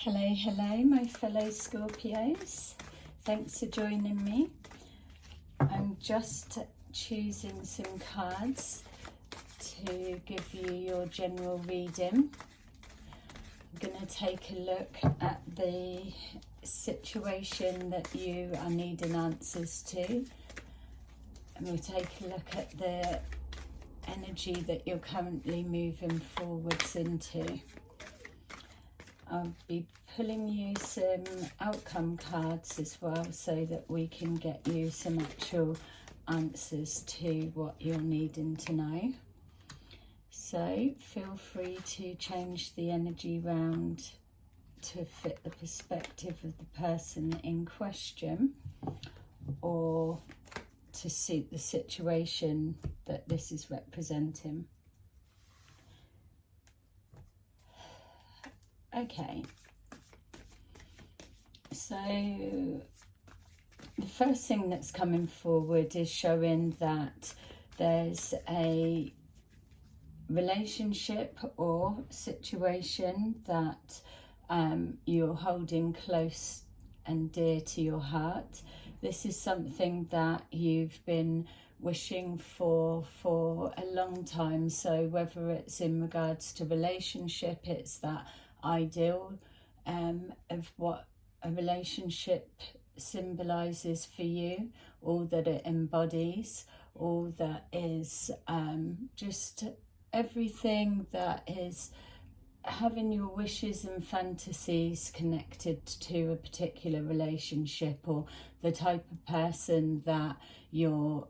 Hello, my fellow Scorpios. Thanks for joining me. I'm just choosing some cards to give you your general reading. I'm going to take a look at the situation that you are needing answers to. And we'll take a look at the energy that you're currently moving forwards into. I'll be pulling you some outcome cards as well so that we can get you some actual answers to what you're needing to know. So feel free to change the energy round to fit the perspective of the person in question or to suit the situation that this is representing. Okay, so the first thing that's coming forward is showing that there's a relationship or situation that you're holding close and dear to your heart. This is something that you've been wishing for a long time. So whether it's in regards to relationship, it's that ideal of what a relationship symbolizes for you, all that it embodies, all that is just everything that is having your wishes and fantasies connected to a particular relationship or the type of person that you're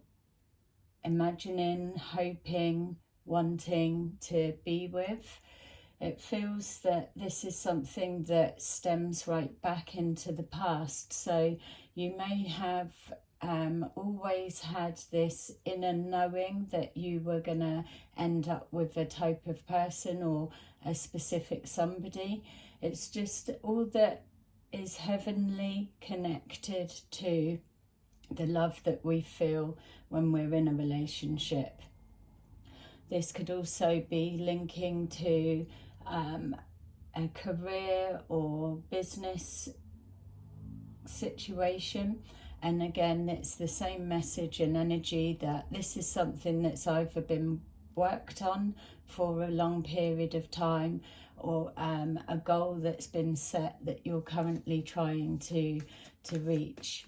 imagining, hoping, wanting to be with. It feels that this is something that stems right back into the past. So you may have always had this inner knowing that you were going to end up with a type of person or a specific somebody. It's just all that is heavenly connected to the love that we feel when we're in a relationship. This could also be linking to a career or business situation. And again, it's the same message and energy that this is something that's either been worked on for a long period of time or a goal that's been set that you're currently trying to reach.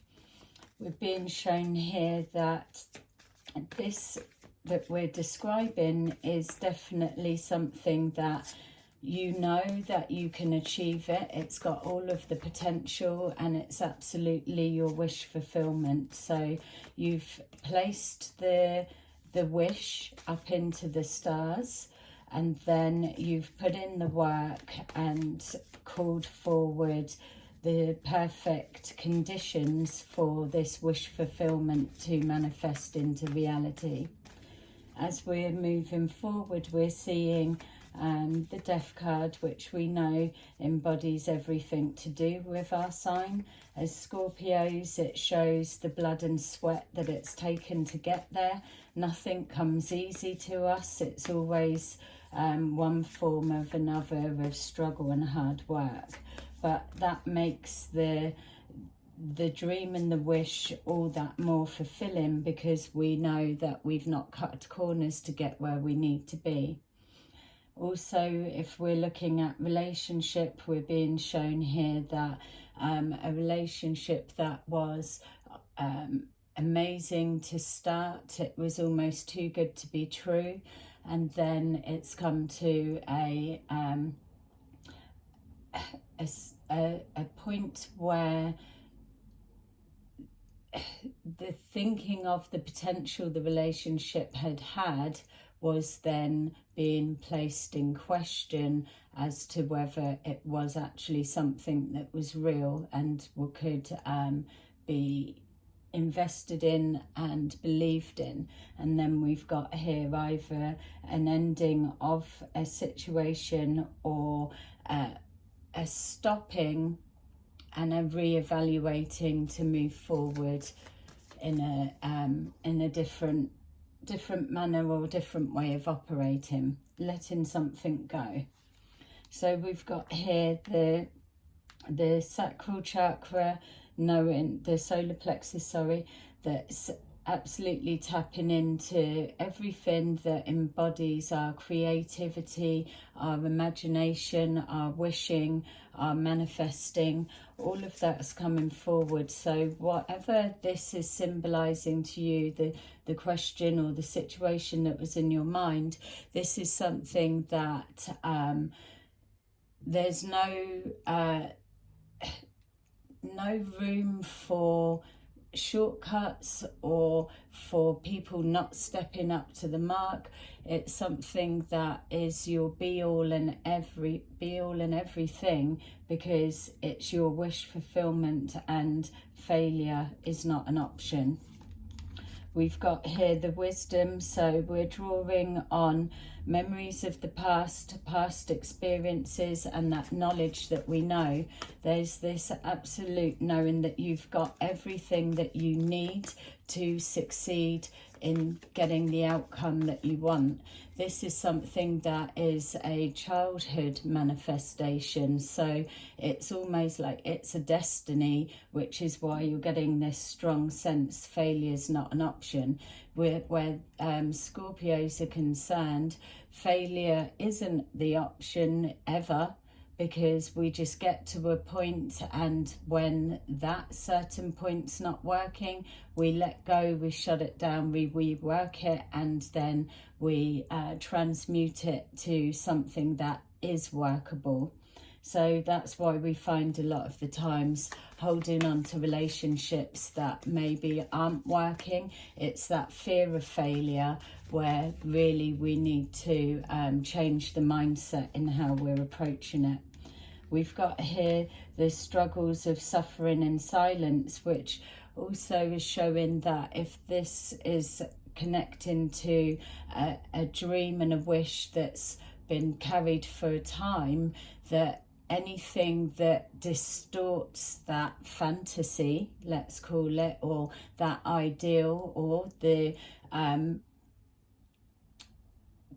We're being shown here that this that we're describing is definitely something that you know that you can achieve it. It's got all of the potential and it's absolutely your wish fulfillment. So you've placed the wish up into the stars and then you've put in the work and called forward the perfect conditions for this wish fulfillment to manifest into reality. As we're moving forward, we're seeing the Death card, which we know embodies everything to do with our sign. As Scorpios, it shows the blood and sweat that it's taken to get there. Nothing comes easy to us. It's always one form of another of struggle and hard work. But that makes the dream and the wish all that more fulfilling because we know that we've not cut corners to get where we need to be. Also, if we're looking at relationship, we're being shown here that a relationship that was amazing to start, it was almost too good to be true, and then it's come to a point where the thinking of the potential the relationship had was then being placed in question as to whether it was actually something that was real and could be invested in and believed in. And then we've got here either an ending of a situation or a stopping and a re-evaluating to move forward in a different manner or different way of operating, letting something go. So we've got here the the sacral chakra, knowing the solar plexus, sorry, that's absolutely tapping into everything that embodies our creativity, our imagination, our wishing, our manifesting. All of that's coming forward. So whatever this is symbolizing to you, the question or the situation that was in your mind, this is something that there's no room for shortcuts or for people not stepping up to the mark. It's something that is your be all and everything, because it's your wish fulfillment, and failure is not an option. We've got here the wisdom, so we're drawing on memories of the past experiences, and that knowledge that we know. There's this absolute knowing that you've got everything that you need to succeed in getting the outcome that you want. This is something that is a childhood manifestation, so it's almost like it's a destiny, which is why you're getting this strong sense failure is not an option. Where Scorpios are concerned, failure isn't the option ever, because we just get to a point, and when that certain point's not working, we let go, we shut it down, we rework it, and then we transmute it to something that is workable. So that's why we find a lot of the times holding on to relationships that maybe aren't working. It's that fear of failure, where really we need to change the mindset in how we're approaching it. We've got here the struggles of suffering in silence, which also is showing that if this is connecting to a dream and a wish that's been carried for a time, that anything that distorts that fantasy, let's call it, or that ideal, or the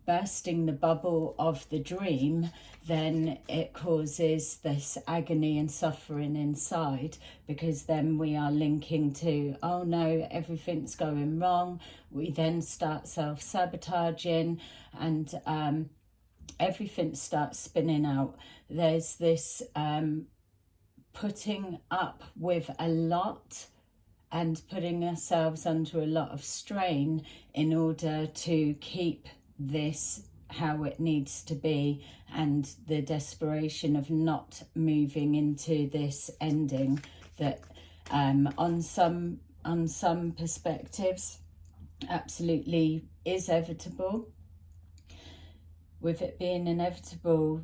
bursting the bubble of the dream, then it causes this agony and suffering inside, because then we are linking to, oh no, everything's going wrong. We then start self-sabotaging, and everything starts spinning out. There's this putting up with a lot and putting ourselves under a lot of strain in order to keep this how it needs to be, and the desperation of not moving into this ending that on some perspectives absolutely is inevitable. With it being inevitable,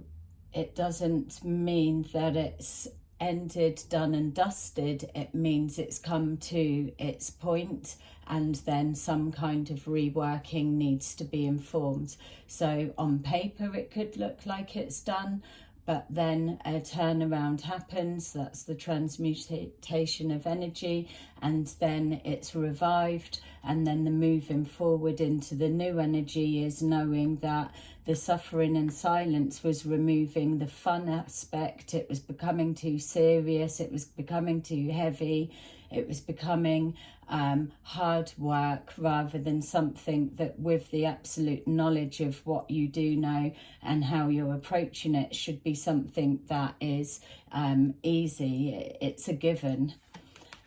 it doesn't mean that it's ended, done and dusted. It means it's come to its point, and then some kind of reworking needs to be informed. So on paper it could look like it's done, but then a turnaround happens. That's the transmutation of energy, and then it's revived, and then the moving forward into the new energy is knowing that the suffering and silence was removing the fun aspect. It was becoming too serious, it was becoming too heavy, it was becoming hard work, rather than something that, with the absolute knowledge of what you do know and how you're approaching it, should be something that is easy. It's a given.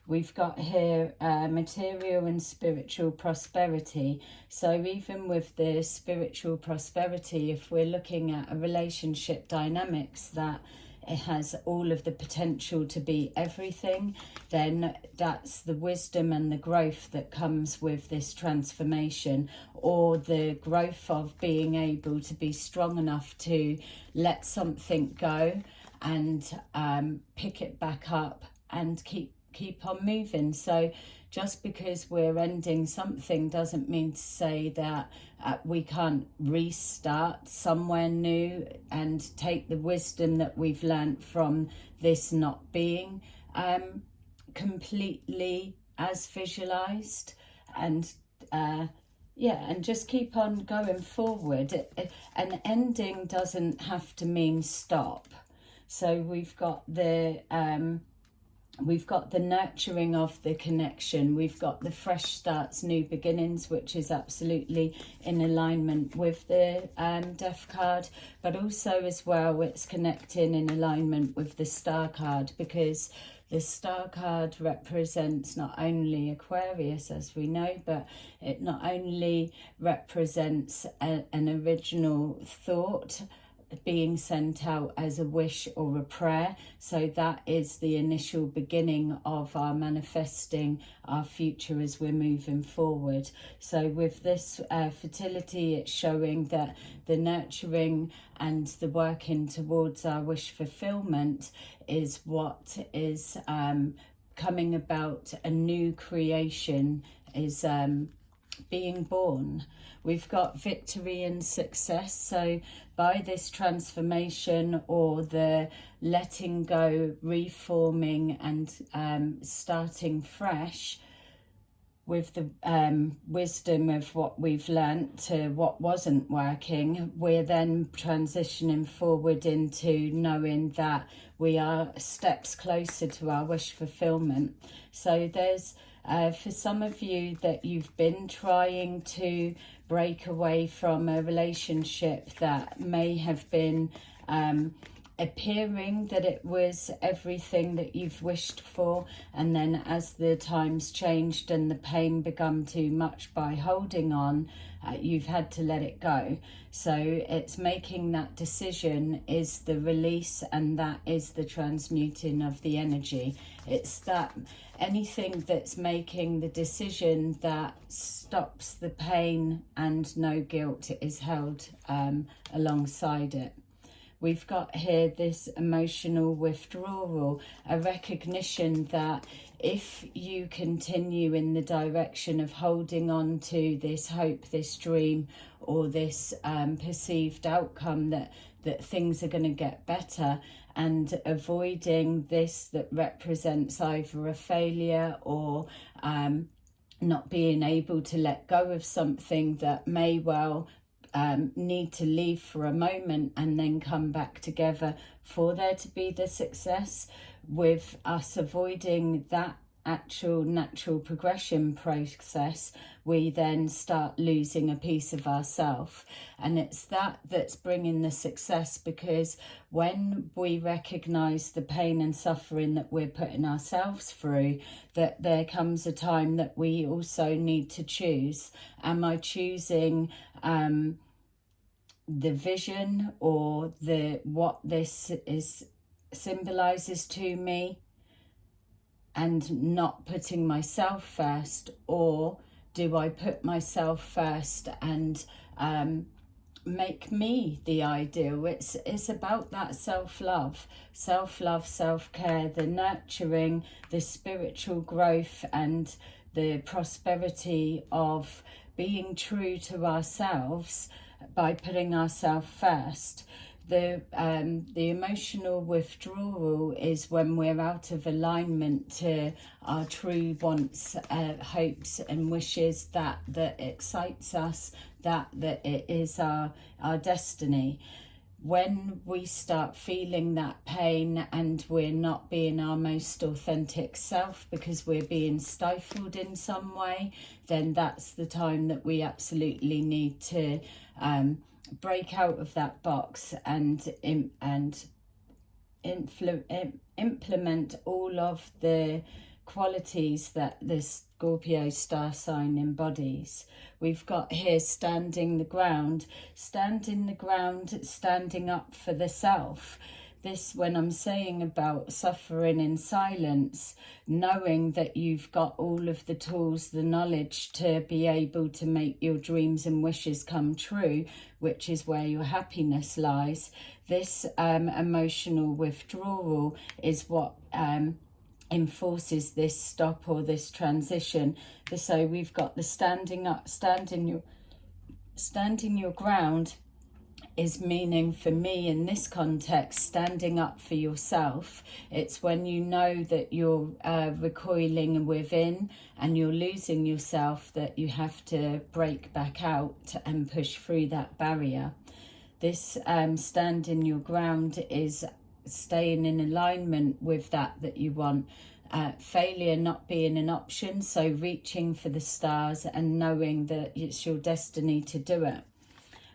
We've got here material and spiritual prosperity. So even with the spiritual prosperity, if we're looking at a relationship dynamics that it has all of the potential to be everything, then that's the wisdom and the growth that comes with this transformation, or the growth of being able to be strong enough to let something go and pick it back up and keep on moving. So just because we're ending something doesn't mean to say that we can't restart somewhere new and take the wisdom that we've learned from this not being completely as visualized, and and just keep on going forward. An ending doesn't have to mean stop. So we've got the nurturing of the connection. We've got the fresh starts, new beginnings, which is absolutely in alignment with the Death card, but also as well it's connecting in alignment with the Star card, because the Star card represents not only Aquarius, as we know, but it not only represents an original thought being sent out as a wish or a prayer. So that is the initial beginning of our manifesting our future as we're moving forward. So with this fertility, it's showing that the nurturing and the working towards our wish fulfillment is what is coming about. A new creation is being born. We've got victory and success. So by this transformation, or the letting go, reforming and starting fresh with the wisdom of what we've learnt to what wasn't working, we're then transitioning forward into knowing that we are steps closer to our wish fulfillment. So there's for some of you that you've been trying to break away from a relationship that may have been appearing that it was everything that you've wished for, and then as the times changed and the pain become too much by holding on, you've had to let it go. So it's making that decision is the release, and that is the transmuting of the energy. It's that anything that's making the decision that stops the pain and no guilt is held alongside it. We've got here this emotional withdrawal, a recognition that if you continue in the direction of holding on to this hope, this dream, or this perceived outcome that things are going to get better, and avoiding this that represents either a failure or not being able to let go of something that may well need to leave for a moment and then come back together for there to be the success. With us avoiding that actual natural progression process, we then start losing a piece of ourselves, and it's that that's bringing the success, because when we recognize the pain and suffering that we're putting ourselves through, that there comes a time that we also need to choose. Am I choosing the vision or the what this is symbolizes to me, and not putting myself first, or do I put myself first and make me the ideal? It's about that self-love, self-care, the nurturing, the spiritual growth, and the prosperity of being true to ourselves by putting ourselves first. The emotional withdrawal is when we're out of alignment to our true wants, hopes and wishes, that excites us, that it is our destiny. When we start feeling that pain and we're not being our most authentic self because we're being stifled in some way, then that's the time that we absolutely need to break out of that box and implement all of the qualities that the Scorpio star sign embodies. We've got here standing the ground, standing up for the self. This, when I'm saying about suffering in silence, knowing that you've got all of the tools, the knowledge to be able to make your dreams and wishes come true, which is where your happiness lies. This emotional withdrawal is what enforces this stop or this transition. So we've got the standing up, standing your ground is meaning for me in this context, standing up for yourself. It's when you know that you're recoiling within and you're losing yourself, that you have to break back out and push through that barrier. This standing your ground is staying in alignment with that you want. Failure not being an option, so reaching for the stars and knowing that it's your destiny to do it.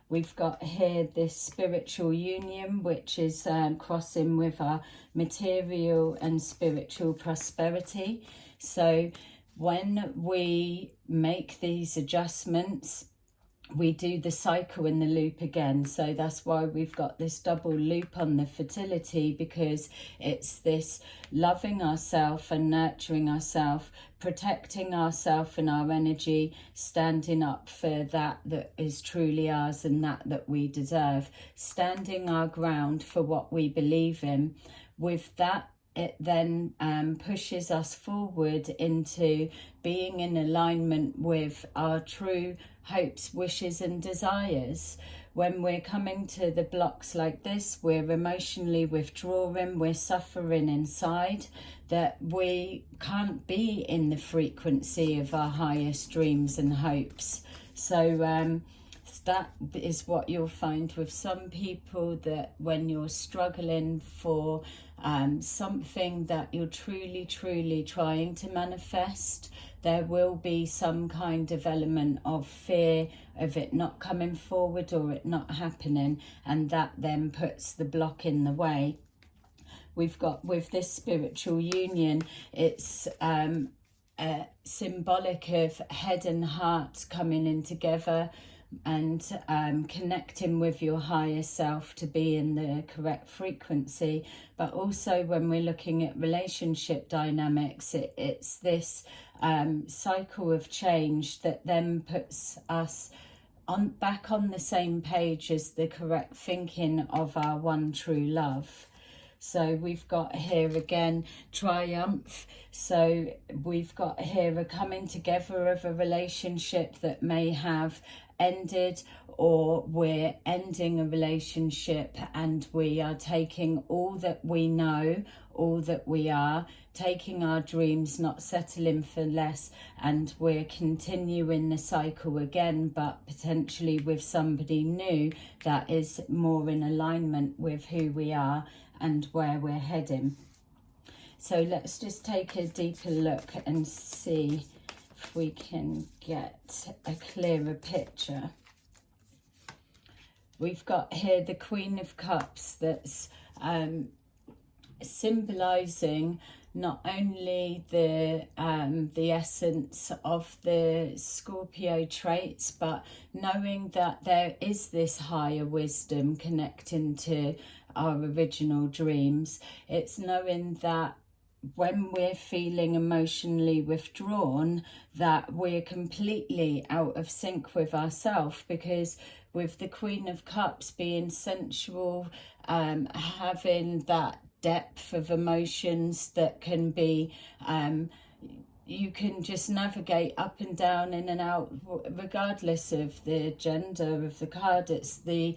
We've got here this spiritual union, which is crossing with our material and spiritual prosperity. So when we make these adjustments, we do the cycle in the loop again. So that's why we've got this double loop on the fertility, because it's this loving ourselves and nurturing ourselves, protecting ourselves and our energy, standing up for that is truly ours and that we deserve, standing our ground for what we believe in. With that, it then pushes us forward into being in alignment with our true hopes, wishes and desires. When we're coming to the blocks like this, we're emotionally withdrawing, we're suffering inside, that we can't be in the frequency of our highest dreams and hopes. So that is what you'll find with some people, that when you're struggling for something that you're truly trying to manifest, there will be some kind of element of fear of it not coming forward or it not happening, and that then puts the block in the way. We've got, with this spiritual union, it's symbolic of head and heart coming in together, and connecting with your higher self to be in the correct frequency. But also when we're looking at relationship dynamics, it's this cycle of change that then puts us back on the same page as the correct thinking of our one true love. So we've got here again triumph. So we've got here a coming together of a relationship that may have ended, or we're ending a relationship and we are taking all that we know, all that we are, taking our dreams, not settling for less, and we're continuing the cycle again, but potentially with somebody new that is more in alignment with who we are and where we're heading. So let's just take a deeper look and see if we can get a clearer picture. We've got here the Queen of Cups, that's symbolizing not only the essence of the Scorpio traits, but knowing that there is this higher wisdom connecting to our original dreams. It's knowing that when we're feeling emotionally withdrawn, that we're completely out of sync with ourselves, because with the Queen of Cups being sensual, having that depth of emotions that can be you can just navigate up and down, in and out, regardless of the gender of the card. It's the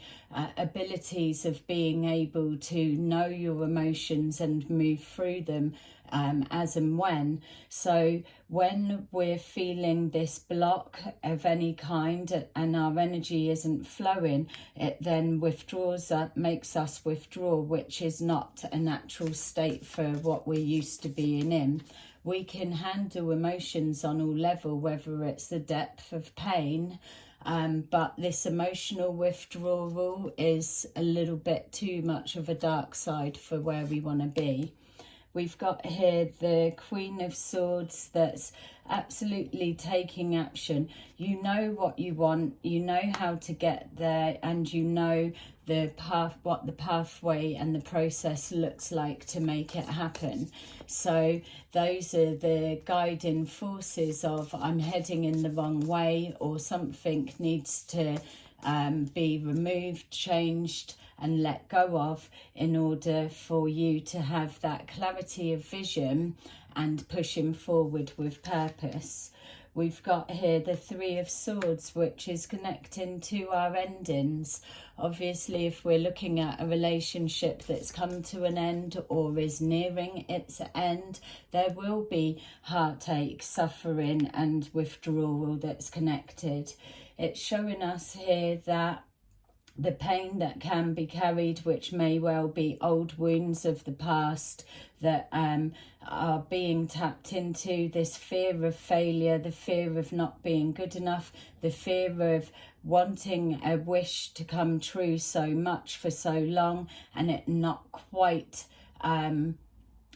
abilities of being able to know your emotions and move through them as and when. So when we're feeling this block of any kind and our energy isn't flowing, it then withdraws, makes us withdraw, which is not a natural state for what we're used to being in. We can handle emotions on all levels, whether it's the depth of pain, but this emotional withdrawal is a little bit too much of a dark side for where we want to be. We've got here the Queen of Swords, that's absolutely taking action. You know what you want, you know how to get there, and you know the path, what the pathway and the process looks like to make it happen. So those are the guiding forces of, I'm heading in the wrong way, or something needs to be removed, changed and let go of, in order for you to have that clarity of vision and pushing forward with purpose. We've got here the Three of Swords, which is connecting to our endings. Obviously, if we're looking at a relationship that's come to an end or is nearing its end, there will be heartache, suffering and withdrawal that's connected. It's showing us here that the pain that can be carried, which may well be old wounds of the past that are being tapped into, this fear of failure, the fear of not being good enough, the fear of wanting a wish to come true so much for so long and it not quite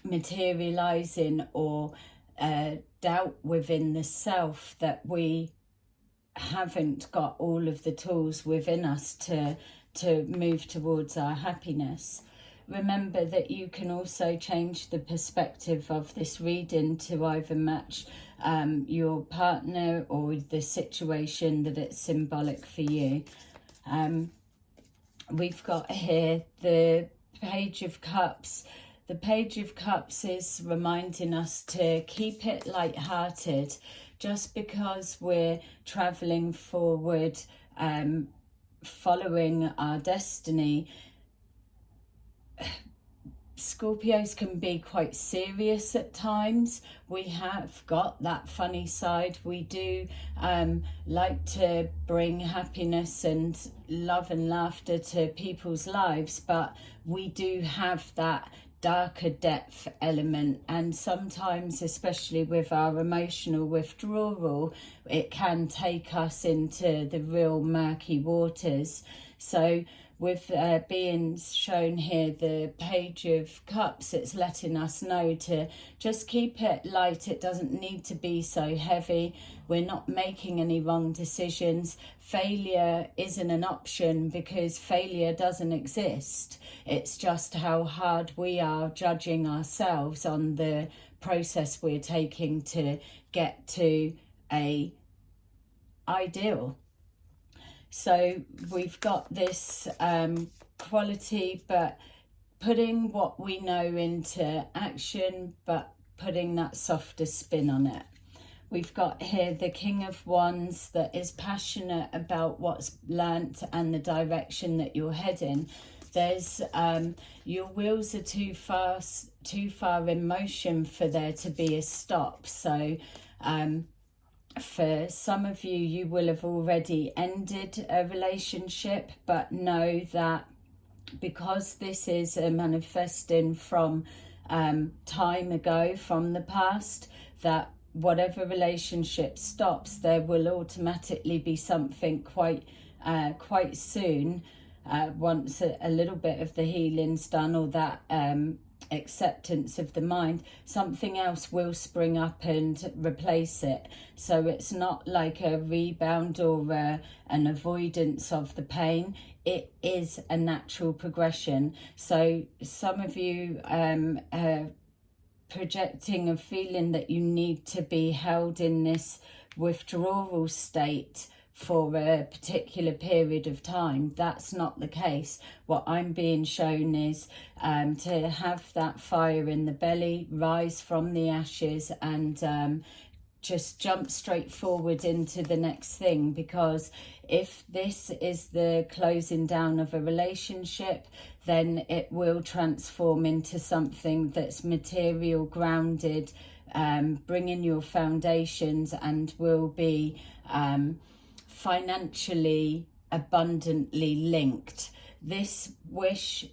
materializing, or doubt within the self that we haven't got all of the tools within us to move towards our happiness. Remember that you can also change the perspective of this reading to either match your partner or the situation that it's symbolic for you. We've got here the Page of Cups. The Page of Cups is reminding us to keep it light-hearted. Just because we're travelling forward, following our destiny, Scorpios can be quite serious at times. We have got that funny side. We do like to bring happiness and love and laughter to people's lives, but we do have that darker depth element, and sometimes, especially with our emotional withdrawal, it can take us into the real murky waters. So with being shown here the Page of Cups, it's letting us know to just keep it light. It doesn't need to be so heavy. We're not making any wrong decisions. Failure isn't an option because failure doesn't exist. It's just how hard we are judging ourselves on the process we're taking to get to a ideal. So we've got this quality, but putting what we know into action, but putting that softer spin on it. We've got here the King of Wands that is passionate about what's learnt and the direction that you're heading. There's your wheels are too far in motion for there to be a stop. So for some of you, you will have already ended a relationship, but know that because this is a manifesting from time ago, from the past, that whatever relationship stops, there will automatically be something quite soon, once a little bit of the healing's done, or that acceptance of the mind, something else will spring up and replace it. So it's not like a rebound or an avoidance of the pain. It is a natural progression. So some of you projecting a feeling that you need to be held in this withdrawal state for a particular period of time. That's not the case. What I'm being shown is to have that fire in the belly, rise from the ashes, and just jump straight forward into the next thing. Because if this is the closing down of a relationship, then it will transform into something that's material, grounded, bringing your foundations, and will be financially abundantly linked. This wish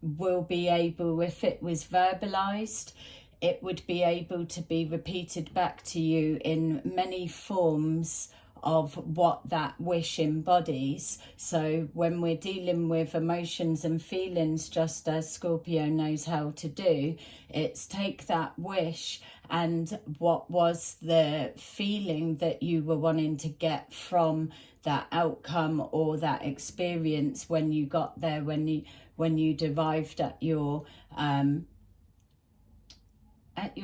will be able, if it was verbalized, it would be able to be repeated back to you in many forms of what that wish embodies. So when we're dealing with emotions and feelings, just as Scorpio knows how to do, it's take that wish and what was the feeling that you were wanting to get from that outcome or that experience when you got there, when you derived at your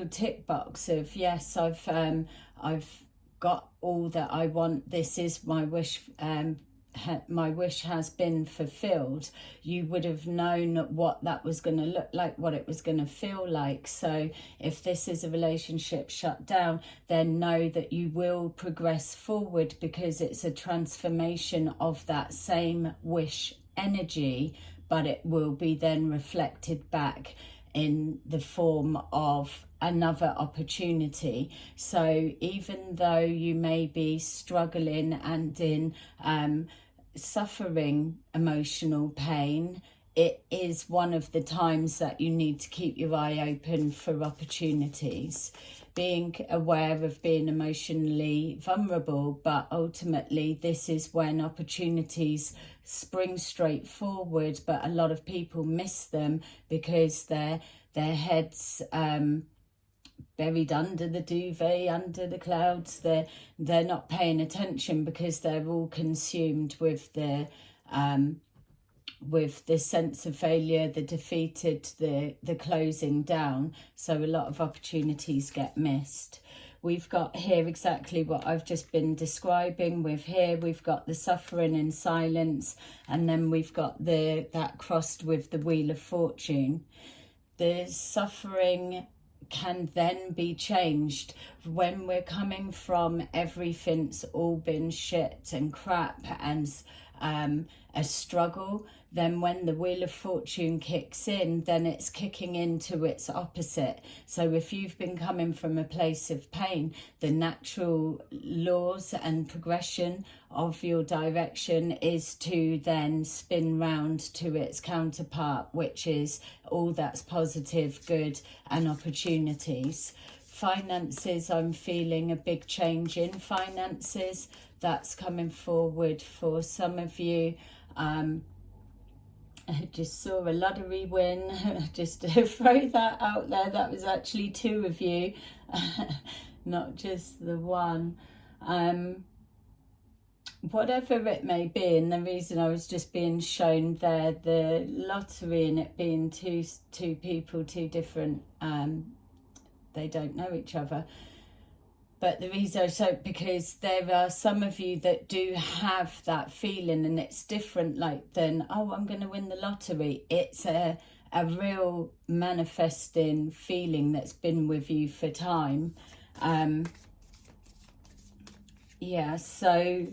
tick box of, yes, I've got all that I want, this is my wish, my wish has been fulfilled. You would have known what that was going to look like, what it was going to feel like. So if this is a relationship shut down, then know that you will progress forward, because it's a transformation of that same wish energy, but it will be then reflected back in the form of another opportunity. So even though you may be struggling and in suffering emotional pain, it is one of the times that you need to keep your eye open for opportunities. Being aware of being emotionally vulnerable, but ultimately this is when opportunities spring straight forward, but a lot of people miss them because their heads buried under the duvet, under the clouds. They're not paying attention because they're all consumed with the sense of failure, the defeated, the closing down. So a lot of opportunities get missed. We've got here exactly what I've just been describing. We've got the suffering in silence, and then we've got that crossed with the Wheel of Fortune. The suffering can then be changed when we're coming from everything's all been shit and crap and a struggle. Then when the Wheel of Fortune kicks in, then it's kicking into its opposite. So if you've been coming from a place of pain, the natural laws and progression of your direction is to then spin round to its counterpart, which is all that's positive, good, and opportunities. Finances, I'm feeling a big change in finances. That's coming forward for some of you. I just saw a lottery win, just to throw that out there. That was actually 2 of you, not just the one. Whatever it may be, and the reason I was just being shown there, the lottery and it being two people, 2 different, they don't know each other. But the reason, because there are some of you that do have that feeling, and it's different like than, oh, I'm going to win the lottery. It's a real manifesting feeling that's been with you for time. Yeah, so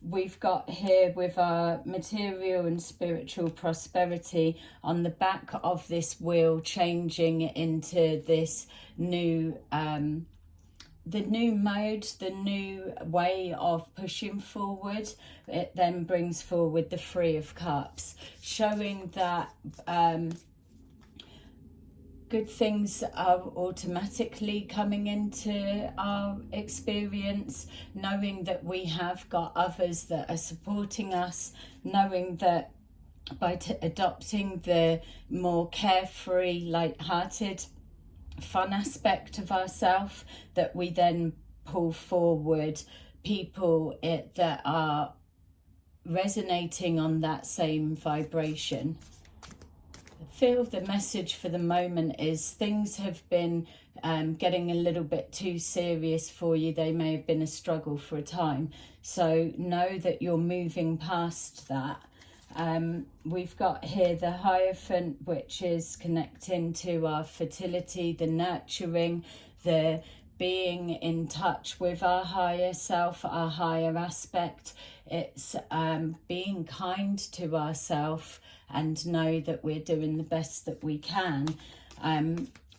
we've got here with our material and spiritual prosperity on the back of this wheel changing into this new the new mode, the new way of pushing forward. It then brings forward the 3 of Cups, showing that good things are automatically coming into our experience, knowing that we have got others that are supporting us, knowing that by adopting the more carefree, light-hearted, fun aspect of ourselves, that we then pull forward people that are resonating on that same vibration. I feel the message for the moment is things have been getting a little bit too serious for you. They may have been a struggle for a time, so know that you're moving past that. We've got here the Hierophant, which is connecting to our fertility, the nurturing, the being in touch with our higher self, our higher aspect. It's being kind to ourselves and know that we're doing the best that we can.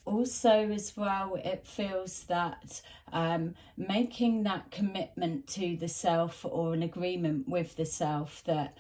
Also as well, it feels that making that commitment to the self, or an agreement with the self, that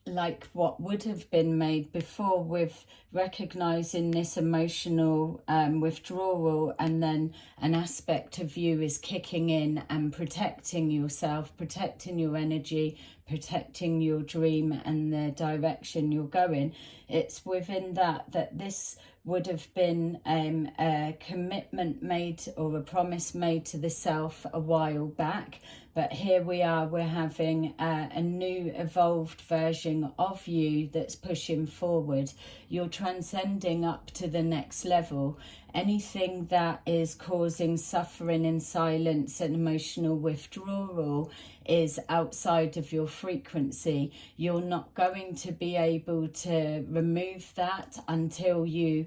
like what would have been made before, with recognizing this emotional withdrawal, and then an aspect of you is kicking in and protecting yourself, protecting your energy, protecting your dream and the direction you're going. It's within that this would have been a commitment made, or a promise made to the self a while back. But here we are, we're having a new evolved version of you that's pushing forward. You're transcending up to the next level. Anything that is causing suffering in silence and emotional withdrawal is outside of your frequency. You're not going to be able to remove that until you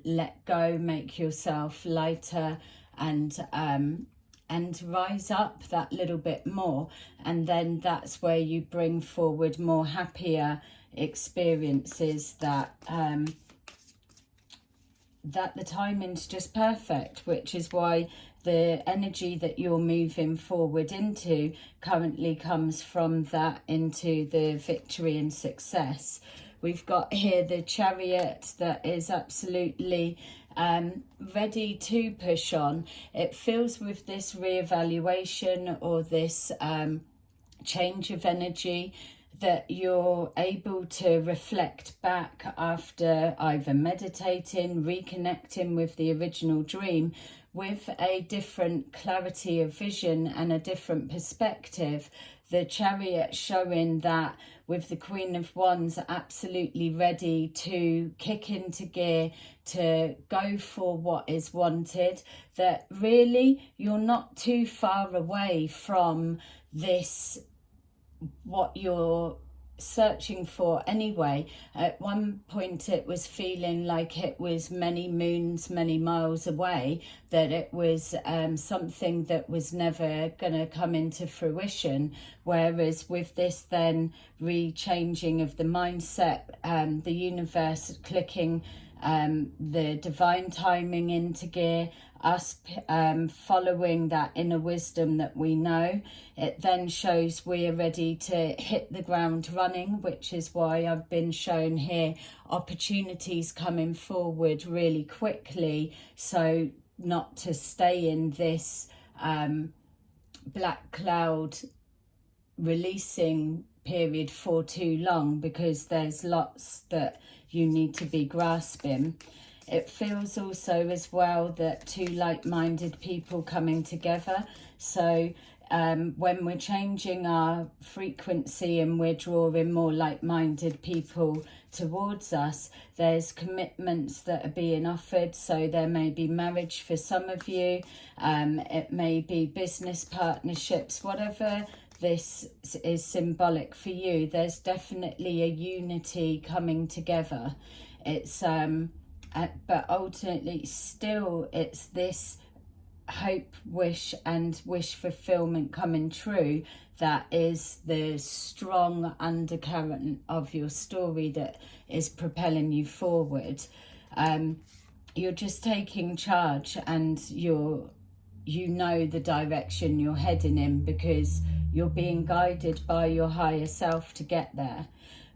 let go, make yourself lighter, and rise up that little bit more. And then that's where you bring forward more happier experiences, that the timing's just perfect, which is why the energy that you're moving forward into currently comes from that into the victory and success. We've got here the Chariot that is absolutely ready to push on. It feels with this reevaluation or this change of energy that you're able to reflect back after either meditating, reconnecting with the original dream, with a different clarity of vision and a different perspective. The Chariot showing that with the Queen of Wands absolutely ready to kick into gear, to go for what is wanted, that really you're not too far away from this, what you're searching for anyway. At one point it was feeling like it was many moons, many miles away, that it was something that was never going to come into fruition. Whereas with this then re-changing of the mindset, the universe clicking the divine timing into gear, us following that inner wisdom that we know, it then shows we are ready to hit the ground running, which is why I've been shown here opportunities coming forward really quickly, so not to stay in this black cloud releasing period for too long, because there's lots that you need to be grasping. It feels also as well that two like-minded people coming together. So when we're changing our frequency and we're drawing more like-minded people towards us, there's commitments that are being offered. So there may be marriage for some of you, it may be business partnerships, whatever this is symbolic for you. There's definitely a unity coming together. It's but ultimately still it's this hope, wish and wish fulfillment coming true that is the strong undercurrent of your story that is propelling you forward. You're just taking charge, and you know the direction you're heading in, because you're being guided by your higher self to get there.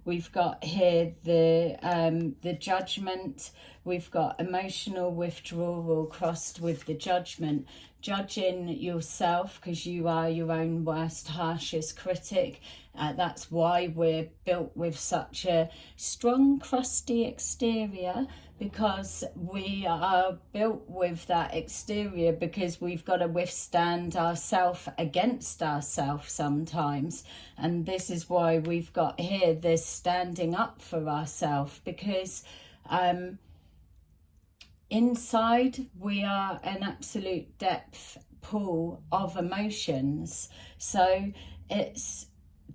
We've got here the Judgment. We've got emotional withdrawal crossed with the Judgment. Judging yourself, because you are your own worst, harshest critic. That's why we're built with such a strong, crusty exterior, because we are built with that exterior because we've got to withstand ourselves against ourselves sometimes. And this is why we've got here this standing up for ourselves, because inside we are an absolute depth pool of emotions. So it's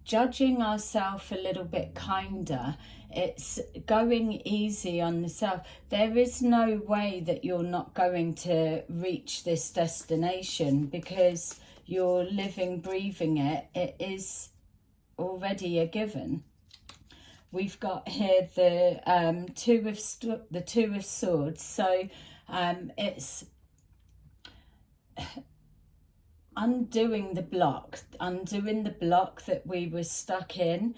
judging ourselves a little bit kinder. It's going easy on the self. There is no way that you're not going to reach this destination, because you're living, breathing it. It is already a given. We've got here the Two of Swords. So it's undoing the block that we were stuck in.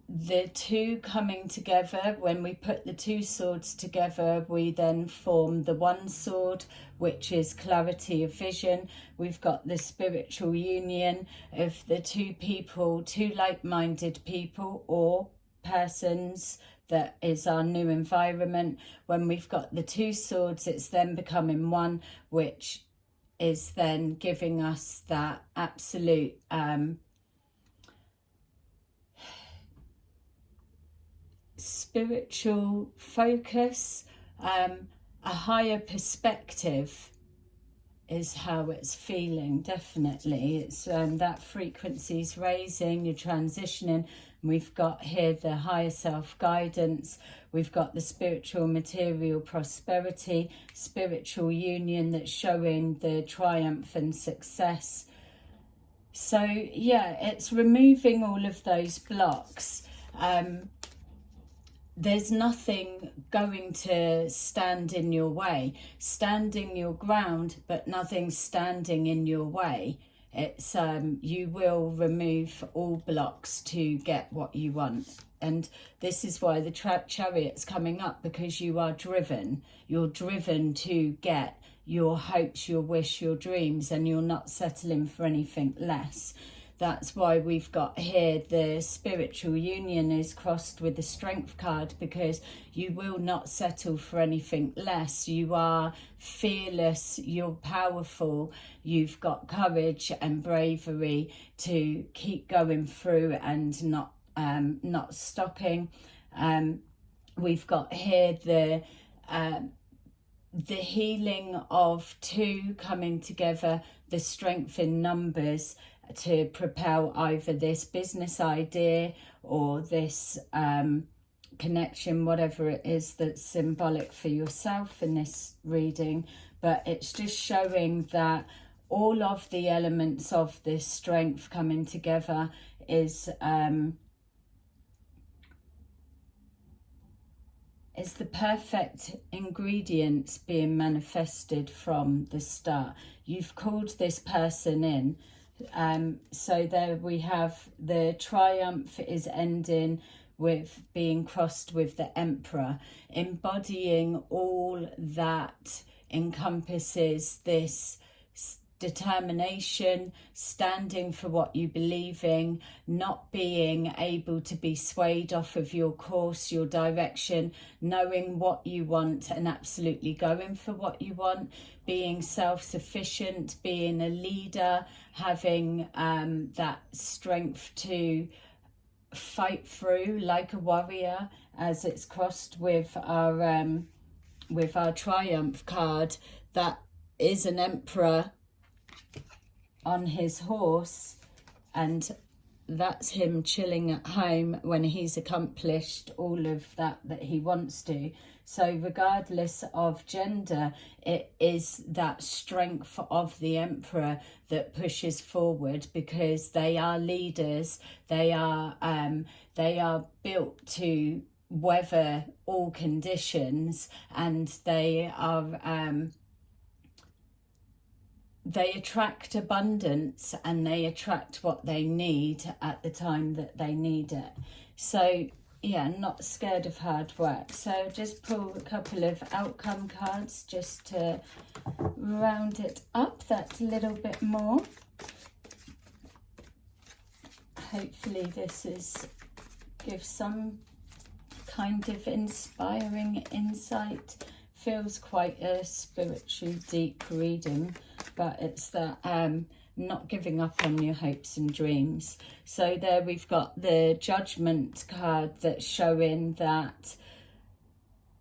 The two coming together, when we put the two swords together, we then form the one sword, which is clarity of vision. We've got the spiritual union of the two people, two like-minded people or persons. That is our new environment. When we've got the two swords, it's then becoming one, which is then giving us that absolute spiritual focus, a higher perspective is how it's feeling. Definitely it's that frequency's raising, you're transitioning. We've got here the higher self guidance, we've got the spiritual material prosperity, spiritual union that's showing the triumph and success. So yeah, it's removing all of those blocks. There's nothing going to stand in your way. Standing your ground, but nothing's standing in your way. It's you will remove all blocks to get what you want. And this is why the Chariot's coming up, because you are driven. You're driven to get your hopes, your wish, your dreams, and you're not settling for anything less. That's why we've got here the spiritual union is crossed with the strength card, because you will not settle for anything less. You are fearless, you're powerful, you've got courage and bravery to keep going through and not stopping. We've got here the healing of two coming together, the strength in numbers, to propel either this business idea or this connection, whatever it is that's symbolic for yourself in this reading. But it's just showing that all of the elements of this strength coming together is the perfect ingredients being manifested from the start. You've called this person in. So there we have the Triumph is ending with being crossed with the Emperor, embodying all that encompasses this determination, standing for what you believe in, not being able to be swayed off of your course, your direction, knowing what you want and absolutely going for what you want, being self-sufficient, being a leader, having that strength to fight through like a warrior, as it's crossed with our Triumph card. That is an Emperor on his horse, and that's him chilling at home when he's accomplished all of that he wants to. So regardless of gender, it is that strength of the Emperor that pushes forward, because they are leaders. They are built to weather all conditions, and they attract abundance, and they attract what they need at the time that they need it. So yeah, not scared of hard work. So just pull a couple of outcome cards just to round it up that little bit more. Hopefully this gives some kind of inspiring insight. Feels quite a spiritual deep reading, but it's that not giving up on your hopes and dreams. So there we've got the Judgment card that's showing that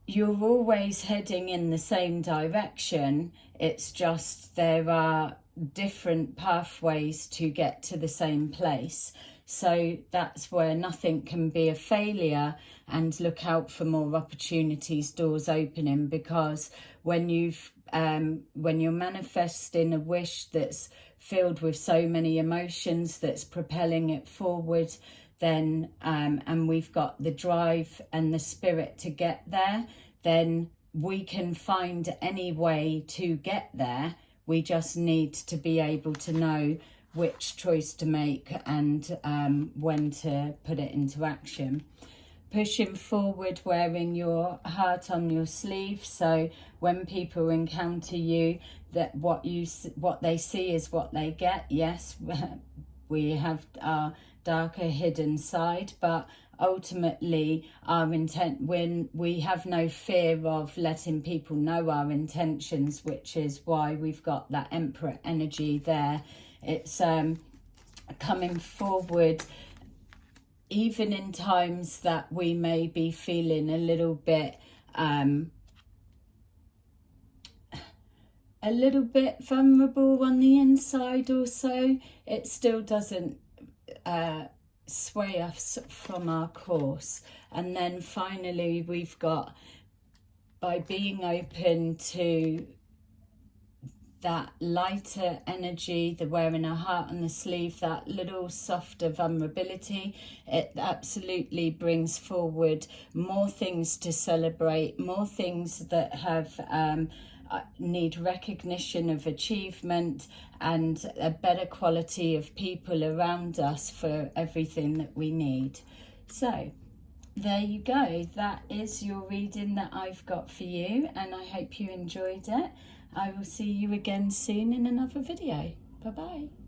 you're always heading in the same direction. It's just there are different pathways to get to the same place. So that's where nothing can be a failure, and look out for more opportunities, doors opening, because when you're manifesting a wish that's filled with so many emotions, that's propelling it forward, then and we've got the drive and the spirit to get there, then we can find any way to get there. We just need to be able to know which choice to make and when to put it into action. Pushing forward, wearing your heart on your sleeve. So when people encounter you, that what they see is what they get. Yes, we have our darker hidden side, but ultimately our intent, when we have no fear of letting people know our intentions, which is why we've got that Emperor energy there. It's coming forward even in times that we may be feeling a little bit vulnerable on the inside or so. It still doesn't sway us from our course. And then finally we've got, by being open to that lighter energy, the wearing a heart on the sleeve, that little softer vulnerability. It absolutely brings forward more things to celebrate, more things that have need recognition of achievement, and a better quality of people around us for everything that we need. So there you go. That is your reading that I've got for you, and I hope you enjoyed it. I will see you again soon in another video. Bye bye.